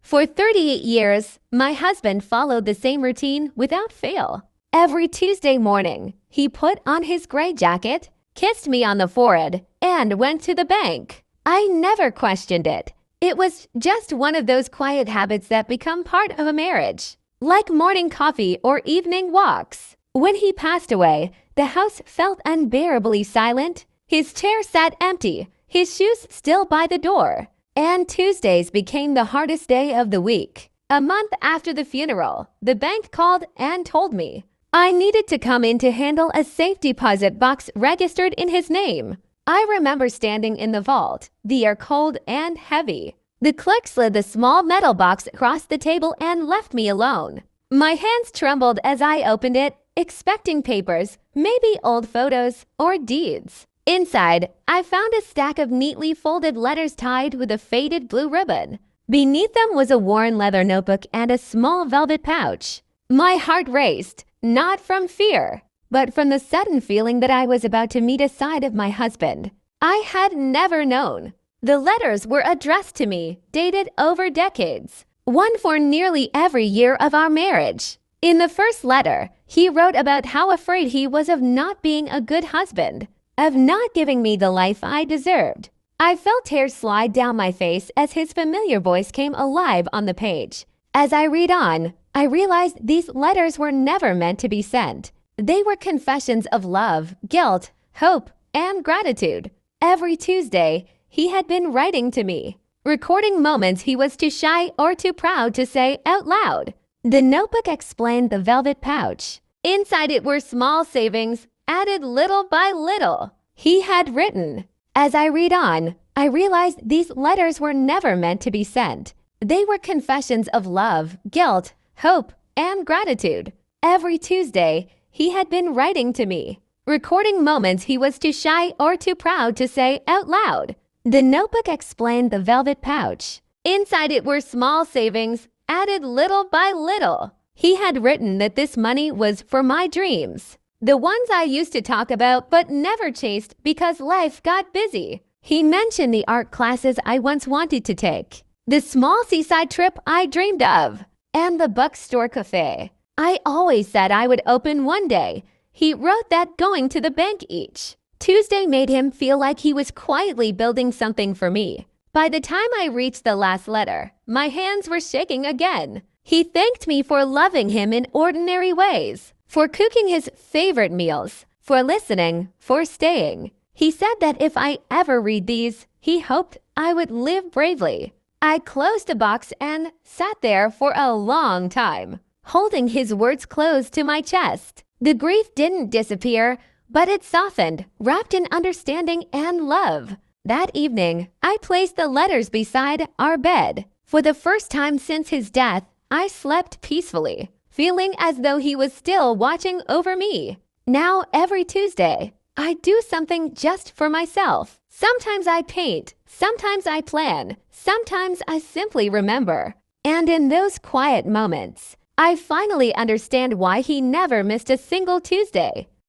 For 38 years, my husband followed the same routine without fail. Every Tuesday morning, he put on his gray jacket, kissed me on the forehead, and went to the bank. I never questioned it. It was just one of those quiet habits that become part of a marriage, like morning coffee or evening walks. When he passed away, the house felt unbearably silent. His chair sat empty, his shoes still by the door. And Tuesdays became the hardest day of the week. A month after the funeral, the bank called and told me I needed to come in to handle a safe deposit box registered in his name. I remember standing in the vault, the air cold and heavy. The clerk slid the small metal box across the table and left me alone. My hands trembled as I opened it, expecting papers, maybe old photos or deeds. Inside, I found a stack of neatly folded letters tied with a faded blue ribbon. Beneath them was a worn leather notebook and a small velvet pouch. My heart raced, not from fear, but from the sudden feeling that I was about to meet a side of my husband I had never known. The letters were addressed to me, dated over decades, one for nearly every year of our marriage. In the first letter, he wrote about how afraid he was of not being a good husband, of not giving me the life I deserved. I felt tears slide down my face as his familiar voice came alive on the page. As I read on, I realized these letters were never meant to be sent. They were confessions of love, guilt, hope, and gratitude. Every Tuesday, he had been writing to me, recording moments he was too shy or too proud to say out loud. The notebook explained the velvet pouch. Inside it were small savings, added little by little. He had written. As I read on, I realized these letters were never meant to be sent. They were confessions of love, guilt, hope, and gratitude. Every Tuesday, he had been writing to me, recording moments he was too shy or too proud to say out loud. The notebook explained the velvet pouch. Inside it were small savings, added little by little. He had written that this money was for my dreams, the ones I used to talk about but never chased because life got busy. He mentioned the art classes I once wanted to take, the small seaside trip I dreamed of, and the bookstore cafe I always said I would open one day. He wrote that going to the bank each Tuesday made him feel like he was quietly building something for me. By the time I reached the last letter, my hands were shaking again. He thanked me for loving him in ordinary ways, for cooking his favorite meals, for listening, for staying. He said that if I ever read these, he hoped I would live bravely. I closed the box and sat there for a long time, holding his words close to my chest. The grief didn't disappear, but it softened, wrapped in understanding and love. That evening, I placed the letters beside our bed. For the first time since his death, I slept peacefully, feeling as though he was still watching over me. Now, every Tuesday, I do something just for myself. Sometimes I paint, sometimes I plan, sometimes I simply remember. And in those quiet moments, I finally understand why he never missed a single Tuesday.